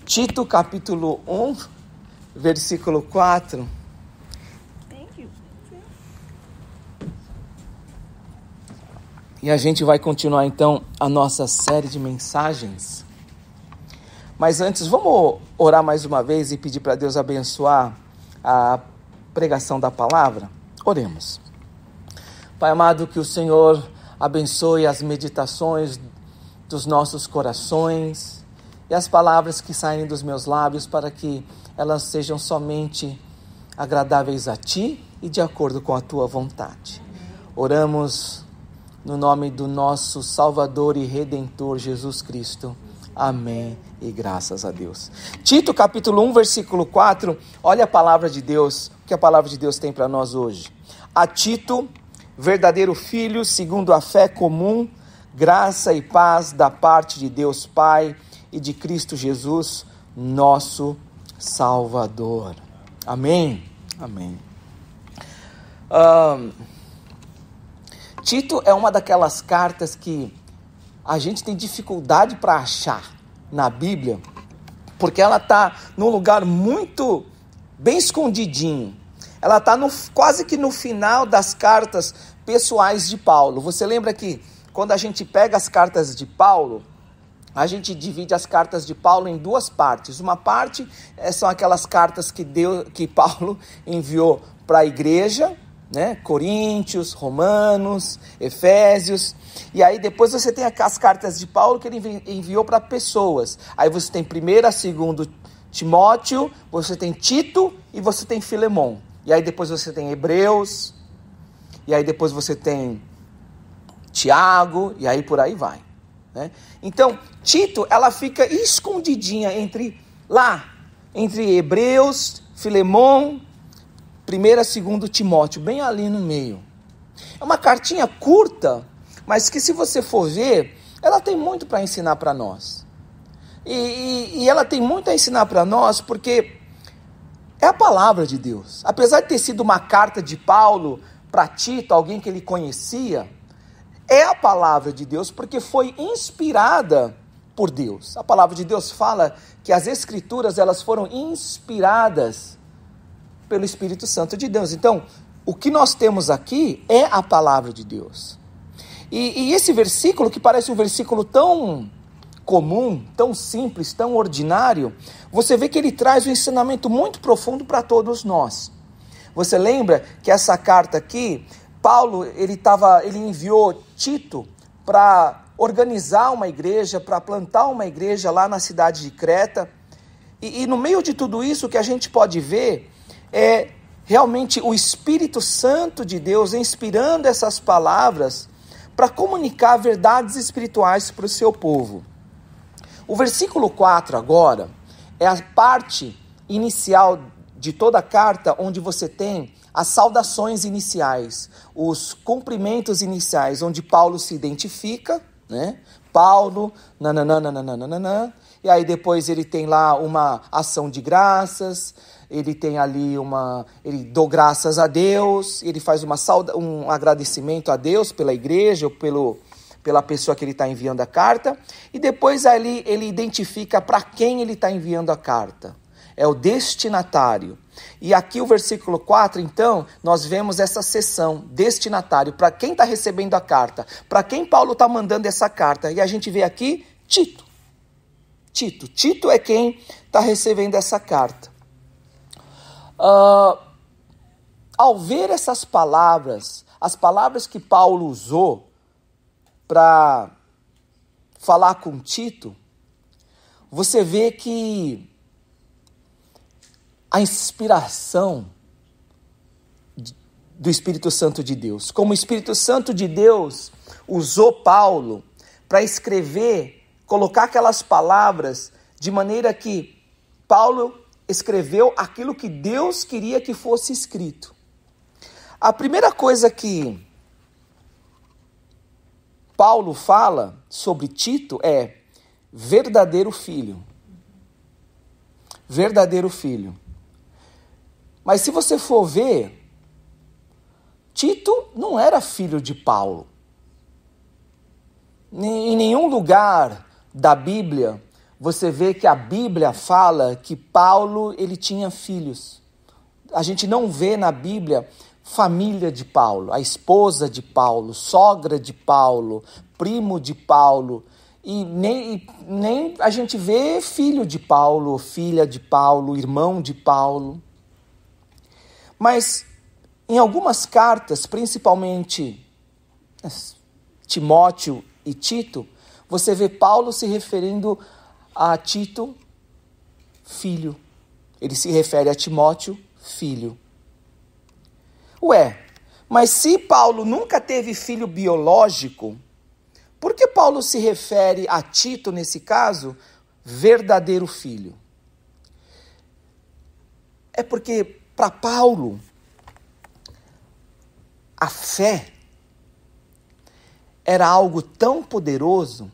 Tito capítulo 1, versículo 4. E a gente vai continuar então a nossa série de mensagens. Mas antes, vamos orar mais uma vez e pedir para Deus abençoar a pregação da palavra? Oremos. Pai amado, que o Senhor abençoe as meditações dos nossos corações e as palavras que saem dos meus lábios, para que elas sejam somente agradáveis a Ti e de acordo com a Tua vontade. Oramos no nome do nosso Salvador e Redentor Jesus Cristo. Amém e graças a Deus. Tito capítulo 1, versículo 4, olha a palavra de Deus, o que a palavra de Deus tem para nós hoje. A Tito, verdadeiro filho, segundo a fé comum, graça e paz da parte de Deus Pai e de Cristo Jesus, nosso Salvador. Amém? Amém. Tito é uma daquelas cartas que a gente tem dificuldade para achar na Bíblia, porque ela está num lugar muito bem escondidinho. Ela está quase que no final das cartas pessoais de Paulo. Você lembra que quando a gente pega as cartas de Paulo, a gente divide as cartas de Paulo em duas partes. Uma parte são aquelas cartas que Paulo enviou para a igreja, né? Coríntios, Romanos, Efésios. E aí depois você tem as cartas de Paulo que ele enviou para pessoas. Aí você tem 1º, 2º Timóteo, você tem Tito e você tem Filemon. E aí depois você tem Hebreus, e aí depois você tem Tiago, e aí por aí vai, né? Então, Tito, ela fica escondidinha entre Hebreus, Filemon, 1º, 2º Timóteo, bem ali no meio. É uma cartinha curta, mas que se você for ver, ela tem muito para ensinar para nós. E ela tem muito a ensinar para nós porque é a palavra de Deus. Apesar de ter sido uma carta de Paulo para Tito, alguém que ele conhecia, é a palavra de Deus porque foi inspirada por Deus. A palavra de Deus fala que as Escrituras elas foram inspiradas pelo Espírito Santo de Deus. Então, o que nós temos aqui é a palavra de Deus. E esse versículo, que parece um versículo tão comum, tão simples, tão ordinário, você vê que ele traz um ensinamento muito profundo para todos nós. Você lembra que essa carta aqui, Paulo, ele enviou Tito para organizar uma igreja, para plantar uma igreja lá na cidade de Creta. E no meio de tudo isso, o que a gente pode ver é realmente o Espírito Santo de Deus inspirando essas palavras para comunicar verdades espirituais para o seu povo. O versículo 4 agora é a parte inicial de toda a carta, onde você tem as saudações iniciais, os cumprimentos iniciais, onde Paulo se identifica, né? Paulo, nananana, e aí depois ele tem lá uma ação de graças, ele tem ali ele dou graças a Deus, ele faz um agradecimento a Deus pela igreja, ou pela pessoa que ele está enviando a carta, e depois ali ele identifica para quem ele está enviando a carta. É o destinatário. E aqui o versículo 4, então, nós vemos essa seção, destinatário, para quem está recebendo a carta, para quem Paulo está mandando essa carta. E a gente vê aqui Tito. Tito é quem está recebendo essa carta. Ao ver essas palavras, as palavras que Paulo usou para falar com Tito, você vê que a inspiração do Espírito Santo de Deus, como o Espírito Santo de Deus usou Paulo para escrever, colocar aquelas palavras de maneira que Paulo escreveu aquilo que Deus queria que fosse escrito. A primeira coisa que Paulo fala sobre Tito é verdadeiro filho. Verdadeiro filho. Mas se você for ver, Tito não era filho de Paulo. Em nenhum lugar da Bíblia você vê que a Bíblia fala que Paulo, ele tinha filhos. A gente não vê na Bíblia família de Paulo, a esposa de Paulo, sogra de Paulo, primo de Paulo, e nem a gente vê filho de Paulo, filha de Paulo, irmão de Paulo. Mas em algumas cartas, principalmente Timóteo e Tito, você vê Paulo se referindo a Tito, filho. Ele se refere a Timóteo, filho. Ué, mas se Paulo nunca teve filho biológico, por que Paulo se refere a Tito, nesse caso, verdadeiro filho? É porque, para Paulo, a fé era algo tão poderoso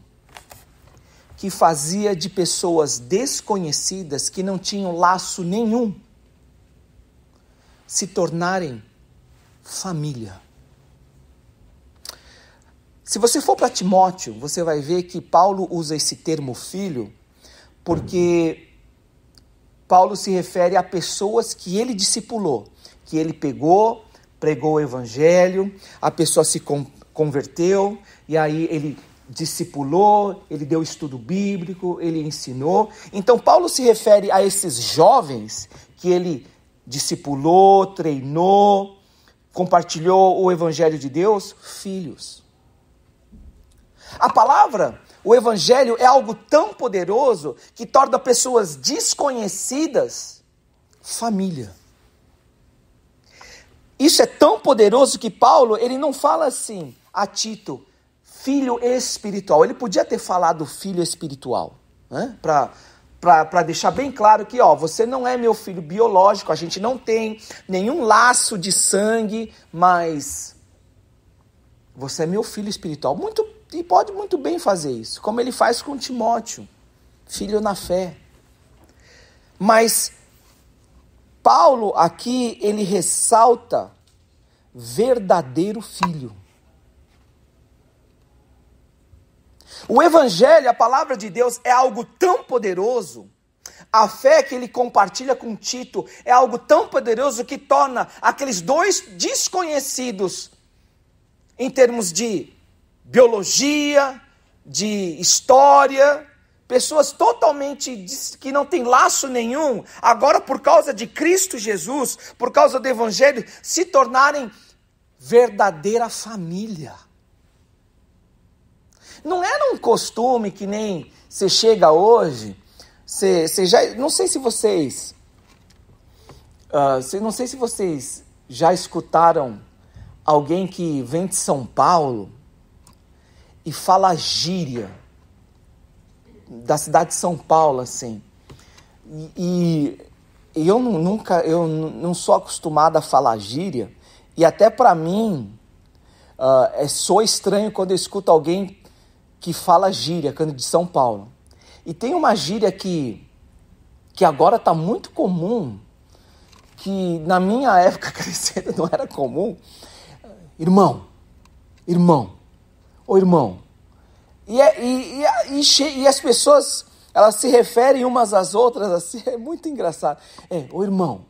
que fazia de pessoas desconhecidas, que não tinham laço nenhum, se tornarem família. Se você for para Timóteo, você vai ver que Paulo usa esse termo filho, porque Paulo se refere a pessoas que ele discipulou, que ele pegou, pregou o evangelho, a pessoa se converteu, e aí ele discipulou, ele deu estudo bíblico, ele ensinou. Então Paulo se refere a esses jovens que ele discipulou, treinou, compartilhou o evangelho de Deus, filhos. A palavra, o evangelho, é algo tão poderoso que torna pessoas desconhecidas família. Isso é tão poderoso que Paulo, ele não fala assim a Tito, filho espiritual. Ele podia ter falado filho espiritual, né? Para deixar bem claro que, você não é meu filho biológico, a gente não tem nenhum laço de sangue, mas você é meu filho espiritual. E pode muito bem fazer isso, como ele faz com Timóteo, filho na fé. Mas Paulo aqui, ele ressalta verdadeiro filho. O evangelho, a palavra de Deus, é algo tão poderoso. A fé que ele compartilha com Tito é algo tão poderoso que torna aqueles dois desconhecidos em termos de biologia, de história, pessoas totalmente que não têm laço nenhum, agora por causa de Cristo Jesus, por causa do evangelho, se tornarem verdadeira família. Não era um costume que nem você chega hoje, você já, não sei se vocês já escutaram alguém que vem de São Paulo e fala gíria da cidade de São Paulo, assim. E eu não sou acostumado a falar gíria, e até para mim soa estranho quando eu escuto alguém que fala gíria, quando de São Paulo. E tem uma gíria que agora está muito comum, que na minha época crescendo não era comum. Irmão, ô irmão. E as pessoas, elas se referem umas às outras assim, é muito engraçado. Ô irmão.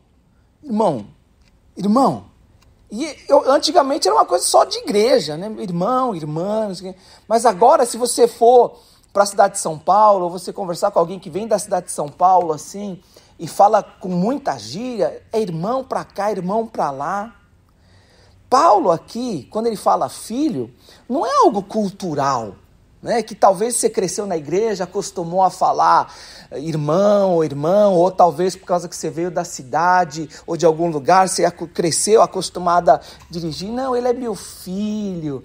E antigamente era uma coisa só de igreja, né? Irmão, irmã, não sei o quê. Mas agora, se você for para a cidade de São Paulo, ou você conversar com alguém que vem da cidade de São Paulo, assim, e fala com muita gíria, é irmão para cá, irmão para lá. Paulo aqui, quando ele fala filho, não é algo cultural, né? Que talvez você cresceu na igreja, acostumou a falar irmão ou irmão, ou talvez por causa que você veio da cidade ou de algum lugar, você cresceu acostumado a dirigir. Não, ele é meu filho.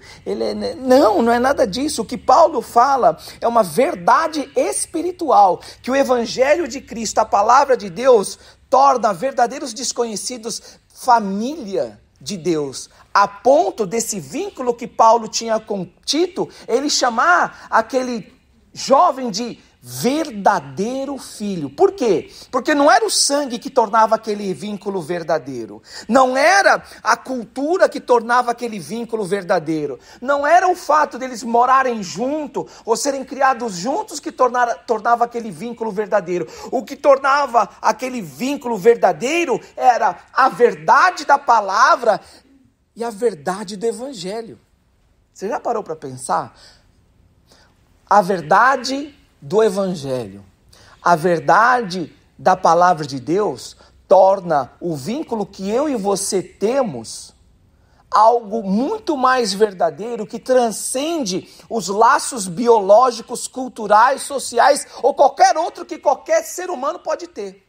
Não é nada disso. O que Paulo fala é uma verdade espiritual, que o evangelho de Cristo, a palavra de Deus, torna verdadeiros desconhecidos família de Deus, a ponto desse vínculo que Paulo tinha com Tito, ele chamar aquele jovem de verdadeiro filho. Por quê? Porque não era o sangue que tornava aquele vínculo verdadeiro. Não era a cultura que tornava aquele vínculo verdadeiro. Não era o fato deles morarem junto ou serem criados juntos que tornava aquele vínculo verdadeiro. O que tornava aquele vínculo verdadeiro era a verdade da palavra e a verdade do evangelho. Você já parou para pensar? A verdade do evangelho, a verdade da palavra de Deus torna o vínculo que eu e você temos algo muito mais verdadeiro, que transcende os laços biológicos, culturais, sociais ou qualquer outro que qualquer ser humano pode ter.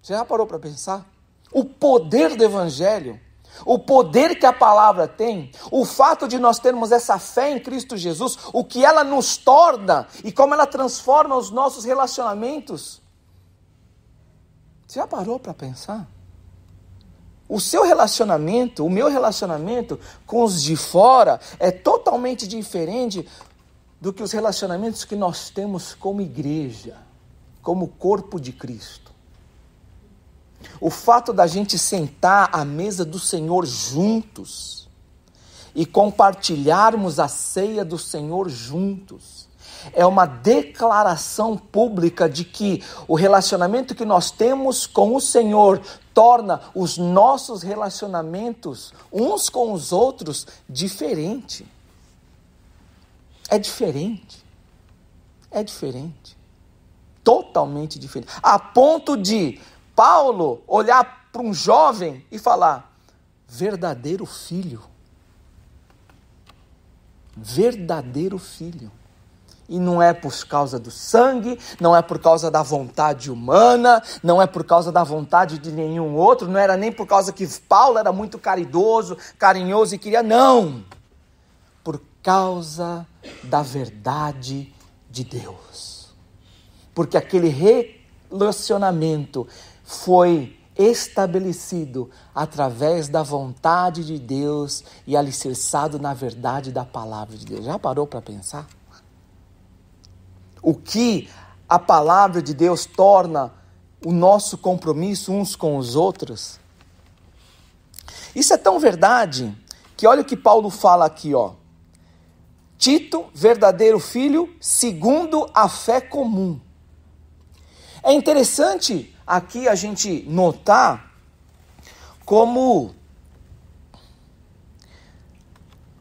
Você já parou para pensar? O poder do evangelho, o poder que a palavra tem, o fato de nós termos essa fé em Cristo Jesus, o que ela nos torna e como ela transforma os nossos relacionamentos. Você já parou para pensar? O seu relacionamento, o meu relacionamento com os de fora é totalmente diferente do que os relacionamentos que nós temos como igreja, como corpo de Cristo. O fato da gente sentar à mesa do Senhor juntos e compartilharmos a ceia do Senhor juntos é uma declaração pública de que o relacionamento que nós temos com o Senhor torna os nossos relacionamentos uns com os outros diferente. É diferente. É diferente. Totalmente diferente. A ponto de Paulo olhar para um jovem e falar: verdadeiro filho. Verdadeiro filho. E não é por causa do sangue, não é por causa da vontade humana, não é por causa da vontade de nenhum outro, não era nem por causa que Paulo era muito caridoso, carinhoso e queria, não. Por causa da verdade de Deus. Porque aquele relacionamento foi estabelecido através da vontade de Deus e alicerçado na verdade da palavra de Deus. Já parou para pensar? O que a palavra de Deus torna o nosso compromisso uns com os outros? Isso é tão verdade que olha o que Paulo fala aqui, ó. Tito, verdadeiro filho, segundo a fé comum. É interessante aqui a gente notar como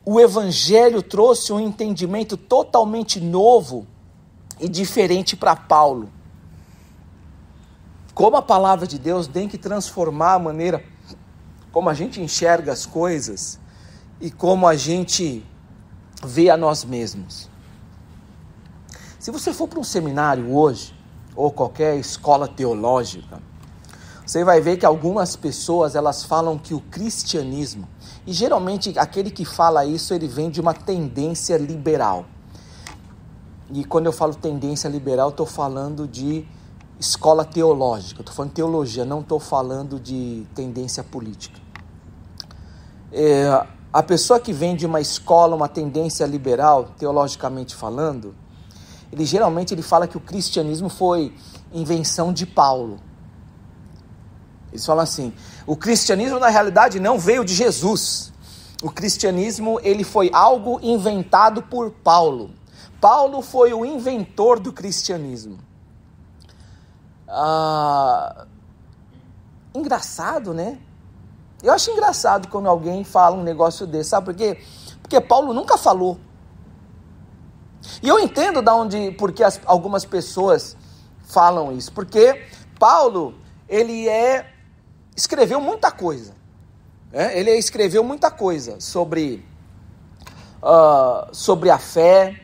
o evangelho trouxe um entendimento totalmente novo e diferente para Paulo. Como a palavra de Deus tem que transformar a maneira como a gente enxerga as coisas e como a gente vê a nós mesmos. Se você for para um seminário hoje, ou qualquer escola teológica, você vai ver que algumas pessoas, elas falam que o cristianismo, e geralmente aquele que fala isso, ele vem de uma tendência liberal. E quando eu falo tendência liberal, estou falando de escola teológica, estou falando de teologia, não estou falando de tendência política. A pessoa que vem de uma escola, uma tendência liberal, teologicamente falando, ele geralmente fala que o cristianismo foi invenção de Paulo. Eles falam assim, o cristianismo na realidade não veio de Jesus. O cristianismo ele foi algo inventado por Paulo. Paulo foi o inventor do cristianismo. Engraçado, né? Eu acho engraçado quando alguém fala um negócio desse, sabe por quê? Porque Paulo nunca falou. E eu entendo porque algumas pessoas falam isso, porque Paulo, ele escreveu muita coisa, ele escreveu muita coisa sobre a fé,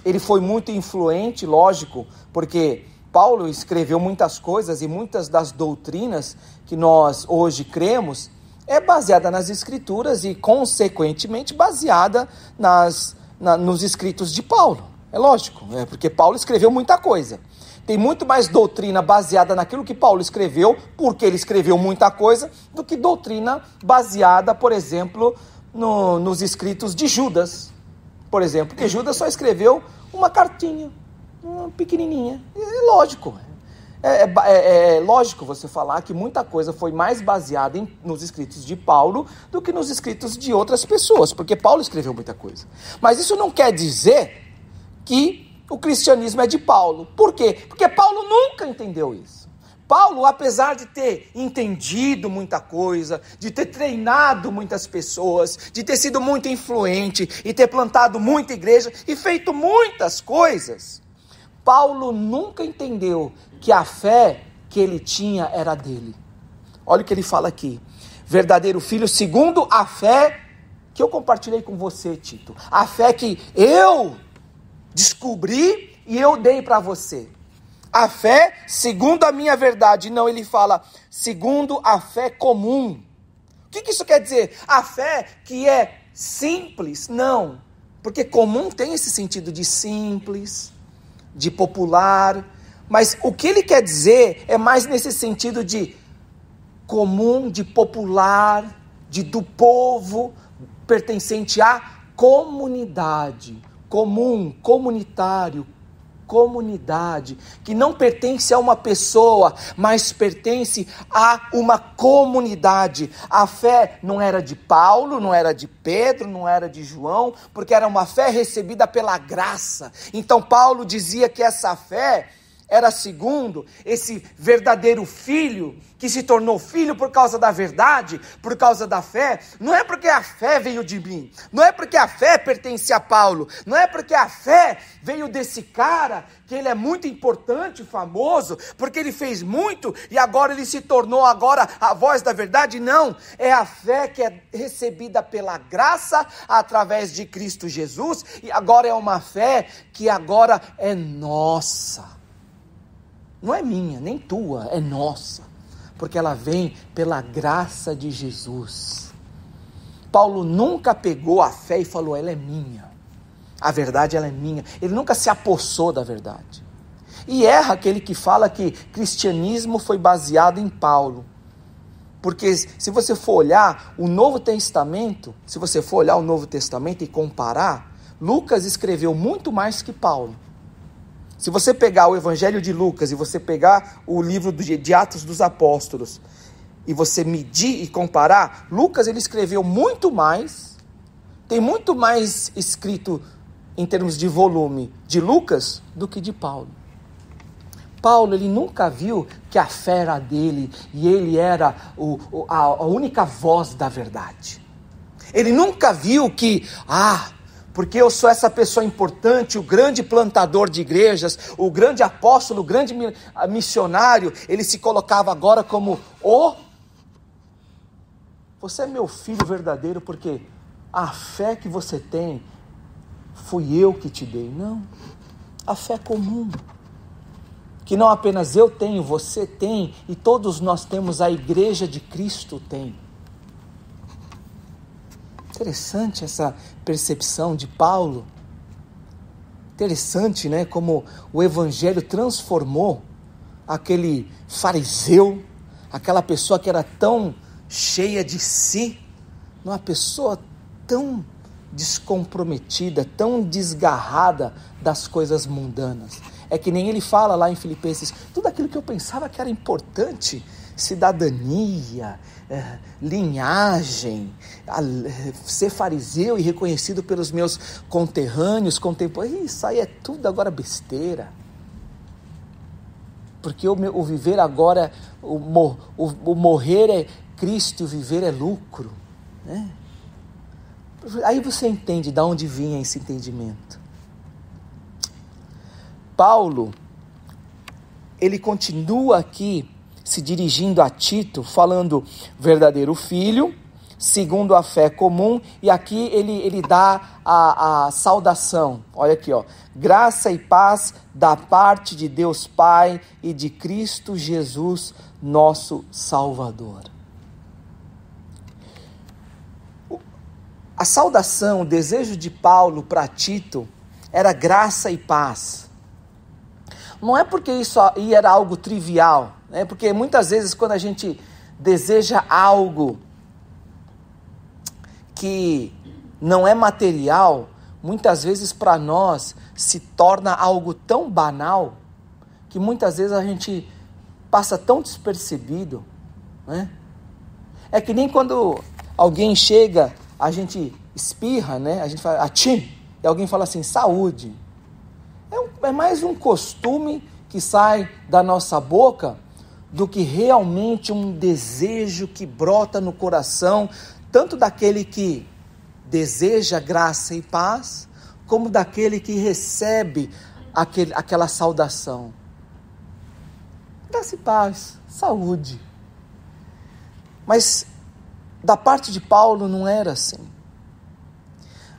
ele foi muito influente, lógico, porque Paulo escreveu muitas coisas e muitas das doutrinas que nós hoje cremos é baseada nas escrituras e consequentemente baseada nos escritos de Paulo, é lógico, porque Paulo escreveu muita coisa. Tem muito mais doutrina baseada naquilo que Paulo escreveu, porque ele escreveu muita coisa, do que doutrina baseada, por exemplo, nos escritos de Judas, por exemplo, porque Judas só escreveu uma cartinha, pequenininha. É lógico. É lógico você falar que muita coisa foi mais baseada nos escritos de Paulo do que nos escritos de outras pessoas, porque Paulo escreveu muita coisa. Mas isso não quer dizer que o cristianismo é de Paulo. Por quê? Porque Paulo nunca entendeu isso. Paulo, apesar de ter entendido muita coisa, de ter treinado muitas pessoas, de ter sido muito influente e ter plantado muita igreja e feito muitas coisas, Paulo nunca entendeu que a fé que ele tinha era dele. Olha o que ele fala aqui. Verdadeiro filho segundo a fé que eu compartilhei com você, Tito. A fé que eu descobri e eu dei para você. A fé segundo a minha verdade. Não, ele fala segundo a fé comum. O que isso quer dizer? A fé que é simples? Não. Porque comum tem esse sentido de simples, de popular, mas o que ele quer dizer é mais nesse sentido de comum, de popular, do povo, pertencente à comunidade, comum, comunitário, comunidade, que não pertence a uma pessoa, mas pertence a uma comunidade. A fé não era de Paulo, não era de Pedro, não era de João, porque era uma fé recebida pela graça. Então Paulo dizia que essa fé era segundo esse verdadeiro filho, que se tornou filho por causa da verdade, por causa da fé. Não é porque a fé veio de mim, não é porque a fé pertence a Paulo, não é porque a fé veio desse cara, que ele é muito importante, famoso, porque ele fez muito e agora ele se tornou agora a voz da verdade. Não, é a fé que é recebida pela graça através de Cristo Jesus, e agora é uma fé que agora é nossa. Não é minha, nem tua, é nossa, porque ela vem pela graça de Jesus. Paulo nunca pegou a fé e falou, ela é minha, a verdade ela é minha. Ele nunca se apossou da verdade. E erra aquele que fala que cristianismo foi baseado em Paulo, porque se você for olhar o Novo Testamento, e comparar, Lucas escreveu muito mais que Paulo. Se você pegar o Evangelho de Lucas e você pegar o livro de Atos dos Apóstolos e você medir e comparar, Lucas ele escreveu muito mais, tem muito mais escrito em termos de volume de Lucas do que de Paulo. Paulo ele nunca viu que a fé era dele e ele era a única voz da verdade. Ele nunca viu que, porque eu sou essa pessoa importante, o grande plantador de igrejas, o grande apóstolo, o grande missionário, ele se colocava agora como você é meu filho verdadeiro, porque a fé que você tem, fui eu que te dei. Não, a fé comum, que não apenas eu tenho, você tem, e todos nós temos, a igreja de Cristo tem. Interessante essa percepção de Paulo. Interessante, né? Como o evangelho transformou aquele fariseu, aquela pessoa que era tão cheia de si, numa pessoa tão descomprometida, tão desgarrada das coisas mundanas. É que nem ele fala lá em Filipenses, tudo aquilo que eu pensava que era importante, cidadania, linhagem, ser fariseu e reconhecido pelos meus conterrâneos, contemporâneos, isso aí é tudo agora besteira, porque o viver agora, o morrer é Cristo e o viver é lucro, né? Aí você entende de onde vinha esse entendimento. Paulo, ele continua aqui se dirigindo a Tito, falando verdadeiro filho, segundo a fé comum, e aqui ele dá a saudação, olha aqui, graça e paz da parte de Deus Pai e de Cristo Jesus, nosso Salvador. A saudação, o desejo de Paulo para Tito, era graça e paz. Não é porque isso aí era algo trivial, né? Porque muitas vezes quando a gente deseja algo que não é material, muitas vezes para nós se torna algo tão banal, que muitas vezes a gente passa tão despercebido, né? É que nem quando alguém chega, a gente espirra, né? A gente fala, atchim, e alguém fala assim, saúde. É mais um costume que sai da nossa boca do que realmente um desejo que brota no coração, tanto daquele que deseja graça e paz, como daquele que recebe aquela saudação. Graça e paz, saúde. Mas da parte de Paulo não era assim.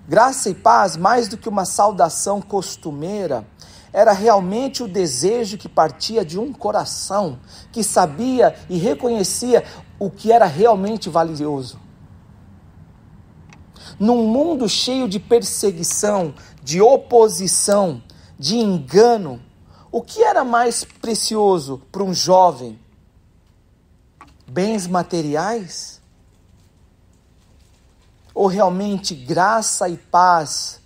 Graça e paz, mais do que uma saudação costumeira, era realmente o desejo que partia de um coração que sabia e reconhecia o que era realmente valioso. Num mundo cheio de perseguição, de oposição, de engano, o que era mais precioso para um jovem? Bens materiais? Ou realmente graça e paz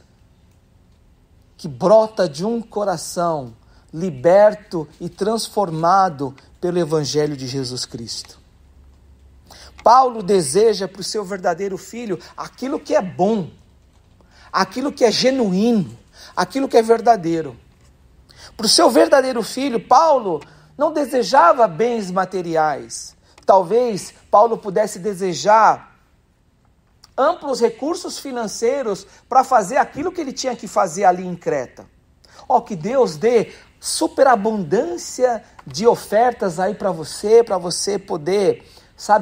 que brota de um coração liberto e transformado pelo Evangelho de Jesus Cristo? Paulo deseja para o seu verdadeiro filho aquilo que é bom, aquilo que é genuíno, aquilo que é verdadeiro. Para o seu verdadeiro filho, Paulo não desejava bens materiais. Talvez Paulo pudesse desejar amplos recursos financeiros para fazer aquilo que ele tinha que fazer ali em Creta. Que Deus dê superabundância de ofertas aí para você poder,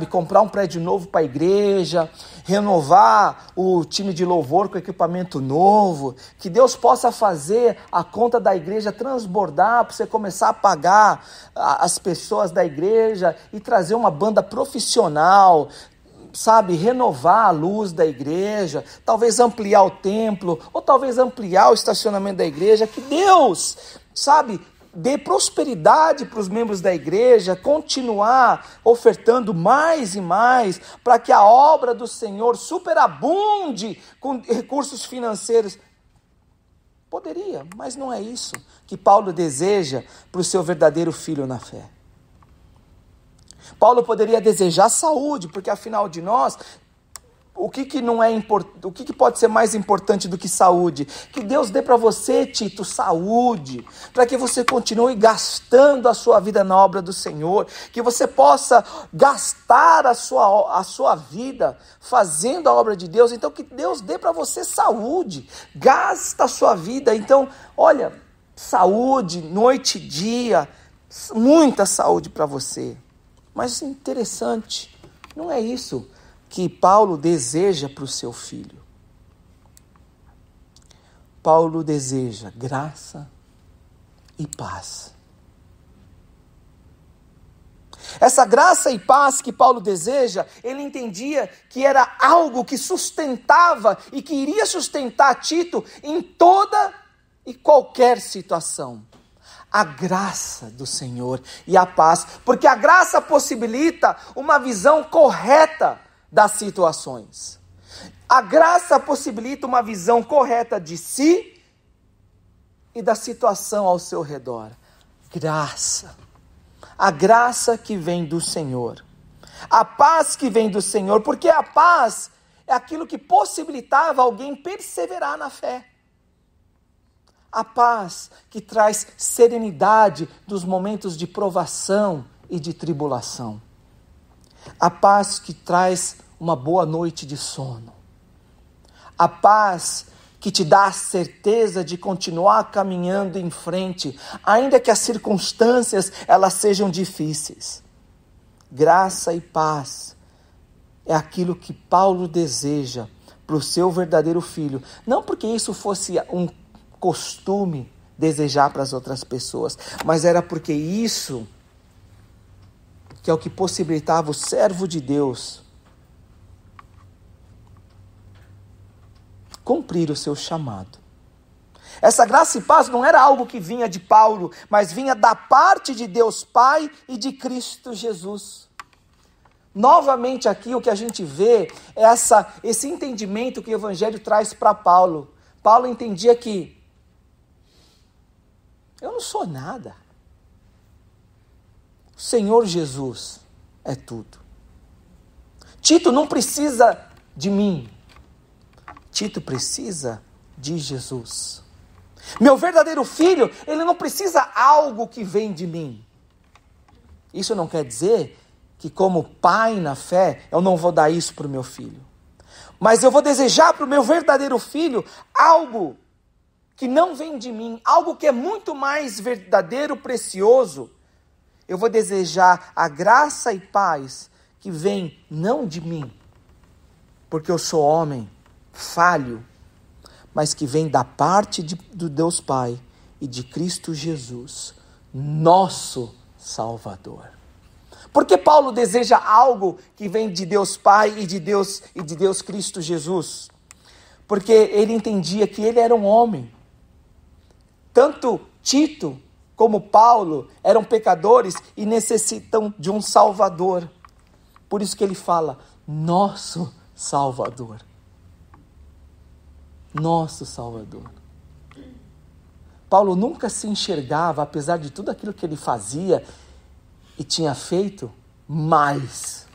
comprar um prédio novo para a igreja, renovar o time de louvor com equipamento novo, que Deus possa fazer a conta da igreja transbordar para você começar a pagar as pessoas da igreja e trazer uma banda profissional, renovar a luz da igreja, talvez ampliar o templo, ou talvez ampliar o estacionamento da igreja, que Deus, dê prosperidade para os membros da igreja, continuar ofertando mais e mais, para que a obra do Senhor superabunde com recursos financeiros. Poderia, mas não é isso que Paulo deseja para o seu verdadeiro filho na fé. Paulo poderia desejar saúde, porque afinal de nós, o que pode ser mais importante do que saúde? Que Deus dê para você, Tito, saúde, para que você continue gastando a sua vida na obra do Senhor, que você possa gastar a sua vida fazendo a obra de Deus. Então que Deus dê para você saúde, gasta a sua vida. Então, olha, saúde, noite e dia, muita saúde para você. Mas interessante, não é isso que Paulo deseja para o seu filho. Paulo deseja graça e paz. Essa graça e paz que Paulo deseja, ele entendia que era algo que sustentava e que iria sustentar Tito em toda e qualquer situação. A graça do Senhor e a paz, porque a graça possibilita uma visão correta das situações. A graça possibilita uma visão correta de si e da situação ao seu redor. Graça. A graça que vem do Senhor. A paz que vem do Senhor, porque a paz é aquilo que possibilitava alguém perseverar na fé. A paz que traz serenidade dos momentos de provação e de tribulação. A paz que traz uma boa noite de sono. A paz que te dá a certeza de continuar caminhando em frente, ainda que as circunstâncias elas sejam difíceis. Graça e paz é aquilo que Paulo deseja para o seu verdadeiro filho. Não porque isso fosse um costume desejar para as outras pessoas, mas era porque isso que é o que possibilitava o servo de Deus cumprir o seu chamado. Essa graça e paz não era algo que vinha de Paulo, mas vinha da parte de Deus Pai e de Cristo Jesus. Novamente aqui o que a gente vê é esse entendimento que o Evangelho traz para Paulo. Paulo entendia que eu não sou nada. O Senhor Jesus é tudo. Tito não precisa de mim. Tito precisa de Jesus. Meu verdadeiro filho, ele não precisa algo que vem de mim. Isso não quer dizer que, como pai na fé, eu não vou dar isso para o meu filho. Mas eu vou desejar para o meu verdadeiro filho algo que não vem de mim, algo que é muito mais verdadeiro, precioso. Eu vou desejar a graça e paz que vem não de mim, porque eu sou homem, falho, mas que vem da parte do Deus Pai e de Cristo Jesus, nosso Salvador. Por que Paulo deseja algo que vem de Deus Pai e de Deus Cristo Jesus? Porque ele entendia que ele era um homem. Tanto Tito como Paulo eram pecadores e necessitam de um Salvador. Por isso que ele fala, nosso Salvador. Nosso Salvador. Paulo nunca se enxergava, apesar de tudo aquilo que ele fazia e tinha feito, mais,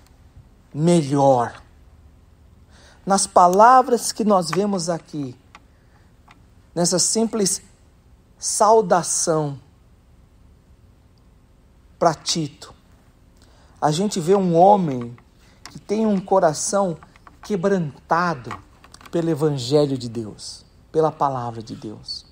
melhor. Nas palavras que nós vemos aqui, nessa simples saudação para Tito, a gente vê um homem que tem um coração quebrantado pelo Evangelho de Deus, pela palavra de Deus.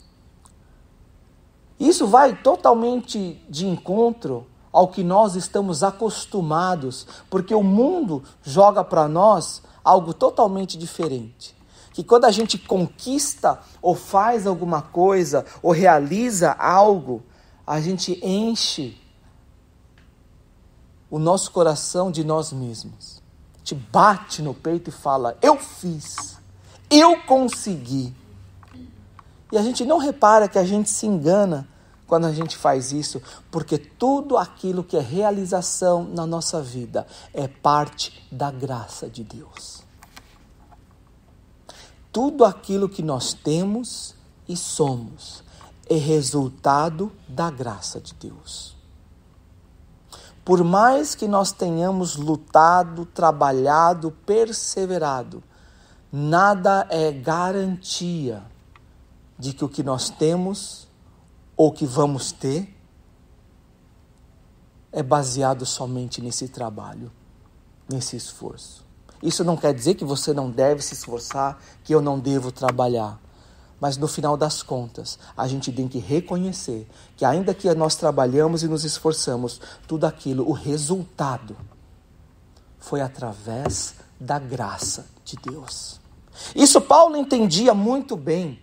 Isso vai totalmente de encontro ao que nós estamos acostumados, porque o mundo joga para nós algo totalmente diferente. Que quando a gente conquista ou faz alguma coisa ou realiza algo, a gente enche o nosso coração de nós mesmos. Te bate no peito e fala, eu fiz, eu consegui. E a gente não repara que a gente se engana quando a gente faz isso, porque tudo aquilo que é realização na nossa vida é parte da graça de Deus. Tudo aquilo que nós temos e somos é resultado da graça de Deus. Por mais que nós tenhamos lutado, trabalhado, perseverado, nada é garantia de que o que nós temos ou que vamos ter é baseado somente nesse trabalho, nesse esforço. Isso não quer dizer que você não deve se esforçar, que eu não devo trabalhar. Mas no final das contas, a gente tem que reconhecer que ainda que nós trabalhamos e nos esforçamos, tudo aquilo, o resultado, foi através da graça de Deus. Isso Paulo entendia muito bem.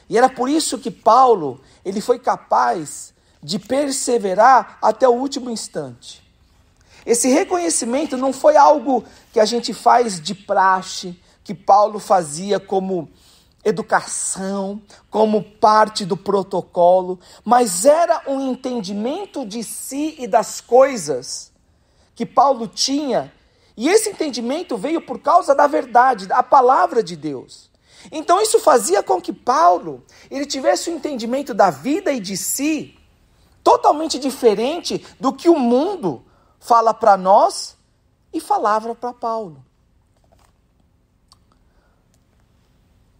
E era por isso que Paulo, ele foi capaz de perseverar até o último instante. Esse reconhecimento não foi algo que a gente faz de praxe, que Paulo fazia como educação, como parte do protocolo, mas era um entendimento de si e das coisas que Paulo tinha, e esse entendimento veio por causa da verdade, da palavra de Deus. Então isso fazia com que Paulo, ele tivesse um entendimento da vida e de si, totalmente diferente do que o mundo fala para nós e falava para Paulo.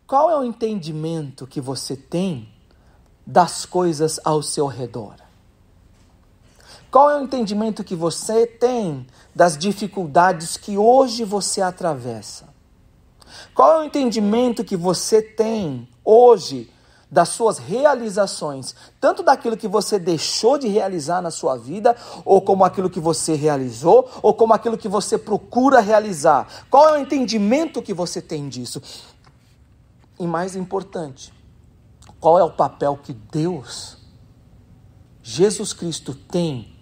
Qual é o entendimento que você tem das coisas ao seu redor? Qual é o entendimento que você tem das dificuldades que hoje você atravessa? Qual é o entendimento que você tem hoje das suas realizações, tanto daquilo que você deixou de realizar na sua vida, ou como aquilo que você realizou, ou como aquilo que você procura realizar? Qual é o entendimento que você tem disso? E mais importante, qual é o papel que Deus, Jesus Cristo, tem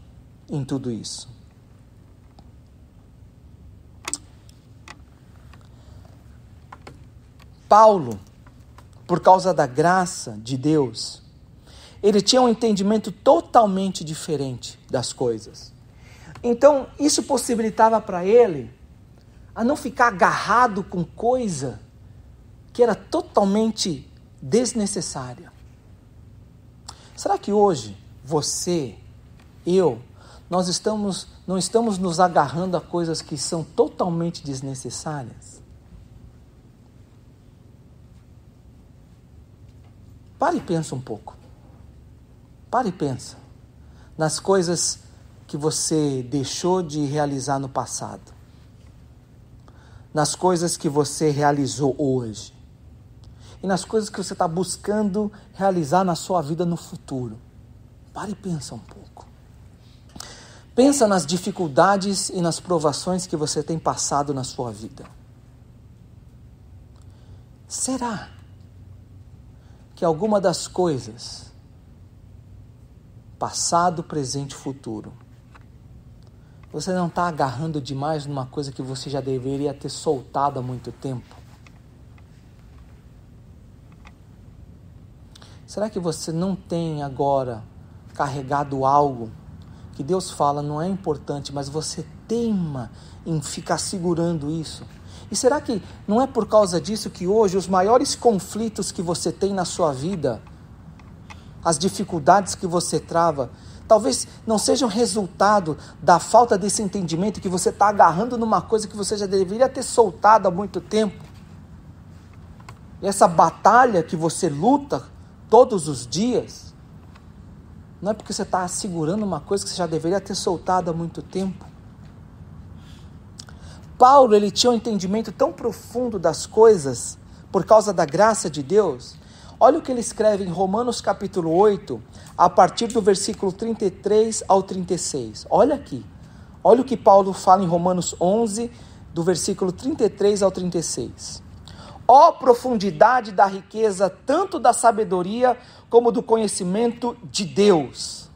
em tudo isso? Paulo, por causa da graça de Deus, ele tinha um entendimento totalmente diferente das coisas. Então, isso possibilitava para ele a não ficar agarrado com coisa que era totalmente desnecessária. Será que hoje, você, eu, nós não estamos nos agarrando a coisas que são totalmente desnecessárias? Pare e pensa um pouco. Pare e pensa nas coisas que você deixou de realizar no passado. Nas coisas que você realizou hoje. E nas coisas que você está buscando realizar na sua vida no futuro. Pare e pensa um pouco. Pensa nas dificuldades e nas provações que você tem passado na sua vida. Será que alguma das coisas, passado, presente e futuro, você não está agarrando demais numa coisa que você já deveria ter soltado há muito tempo? Será que você não tem agora carregado algo que Deus fala não é importante, mas você teima em ficar segurando isso? E será que não é por causa disso que hoje os maiores conflitos que você tem na sua vida, as dificuldades que você trava, talvez não sejam resultado da falta desse entendimento que você está agarrando numa coisa que você já deveria ter soltado há muito tempo? E essa batalha que você luta todos os dias, não é porque você está segurando uma coisa que você já deveria ter soltado há muito tempo? Paulo, ele tinha um entendimento tão profundo das coisas, por causa da graça de Deus. Olha o que ele escreve em Romanos capítulo 8, a partir do versículo 33 ao 36. Olha aqui, olha o que Paulo fala em Romanos 11, do versículo 33 ao 36. Ó profundidade da riqueza, tanto da sabedoria como do conhecimento de Deus.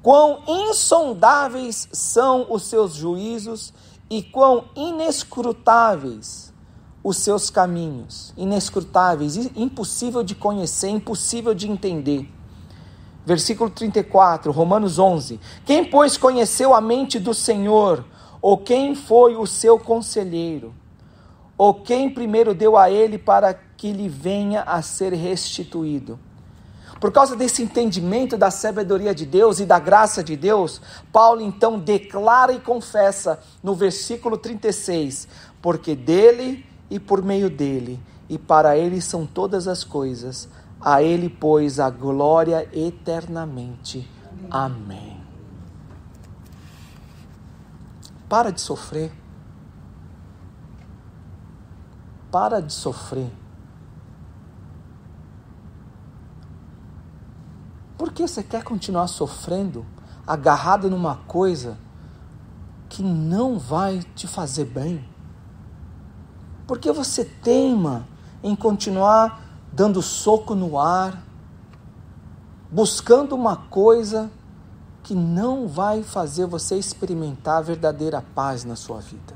Quão insondáveis são os seus juízos e quão inescrutáveis os seus caminhos. Inescrutáveis, impossível de conhecer, impossível de entender. Versículo 34, Romanos 11. Quem, pois, conheceu a mente do Senhor? Ou quem foi o seu conselheiro? Ou quem primeiro deu a ele para que lhe venha a ser restituído? Por causa desse entendimento da sabedoria de Deus e da graça de Deus, Paulo então declara e confessa no versículo 36, porque dele e por meio dele, e para ele são todas as coisas, a ele, pois, a glória eternamente. Amém. Para de sofrer. Para de sofrer. Por que você quer continuar sofrendo, agarrado numa coisa que não vai te fazer bem? Por que você teima em continuar dando soco no ar, buscando uma coisa que não vai fazer você experimentar a verdadeira paz na sua vida?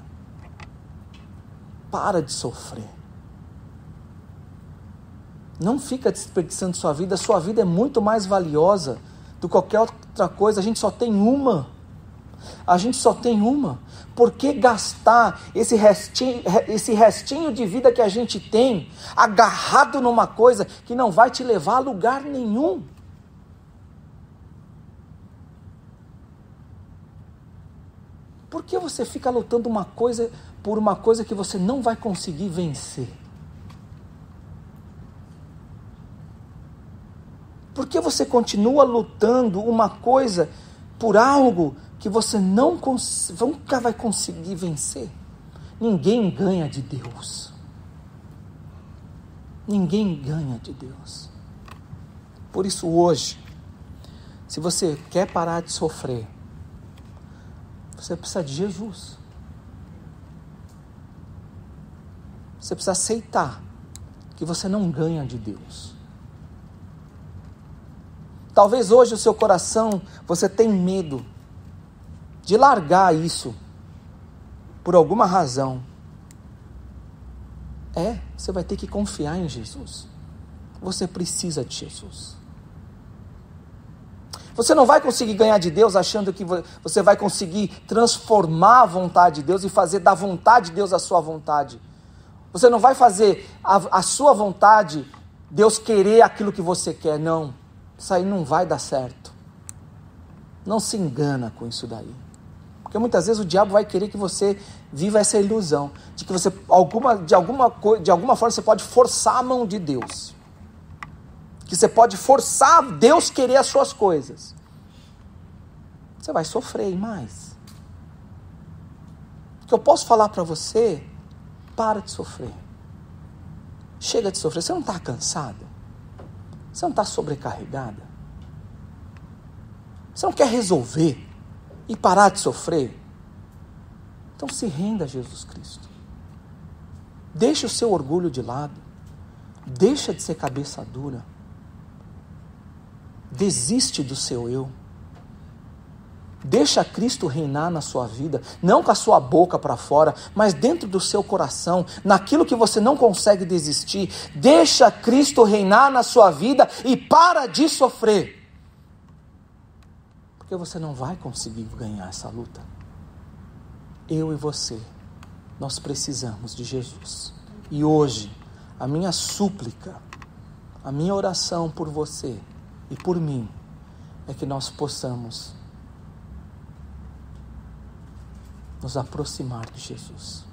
Para de sofrer. Não fica desperdiçando sua vida é muito mais valiosa do que qualquer outra coisa. A gente só tem uma. Por que gastar esse restinho de vida que a gente tem agarrado numa coisa que não vai te levar a lugar nenhum? Por que você fica lutando por uma coisa que você não vai conseguir vencer? Por que você continua lutando uma coisa por algo que você nunca vai conseguir vencer? Ninguém ganha de Deus. Ninguém ganha de Deus. Por isso hoje, se você quer parar de sofrer, você precisa de Jesus. Você precisa aceitar que você não ganha de Deus. Talvez hoje o seu coração, você tem medo de largar isso por alguma razão. Você vai ter que confiar em Jesus. Você precisa de Jesus. Você não vai conseguir ganhar de Deus achando que você vai conseguir transformar a vontade de Deus e fazer da vontade de Deus a sua vontade. Você não vai fazer a sua vontade Deus querer aquilo que você quer. Não, isso aí não vai dar certo. Não se engana com isso daí. Porque muitas vezes o diabo vai querer que você viva essa ilusão de que você, de alguma forma, você pode forçar a mão de Deus. Que você pode forçar Deus querer as suas coisas. Você vai sofrer mais. O que eu posso falar para você, para de sofrer. Chega de sofrer. Você não está cansada? Você não está sobrecarregada? Você não quer resolver e parar de sofrer? Então se renda a Jesus Cristo. Deixa o seu orgulho de lado. Deixa de ser cabeça dura. Desiste do seu eu. Deixa Cristo reinar na sua vida, não com a sua boca para fora, mas dentro do seu coração, naquilo que você não consegue desistir. Deixa Cristo reinar na sua vida e para de sofrer. Porque você não vai conseguir ganhar essa luta. Eu e você, nós precisamos de Jesus. E hoje, a minha súplica, a minha oração por você e por mim, é que nós possamos nos aproximar de Jesus.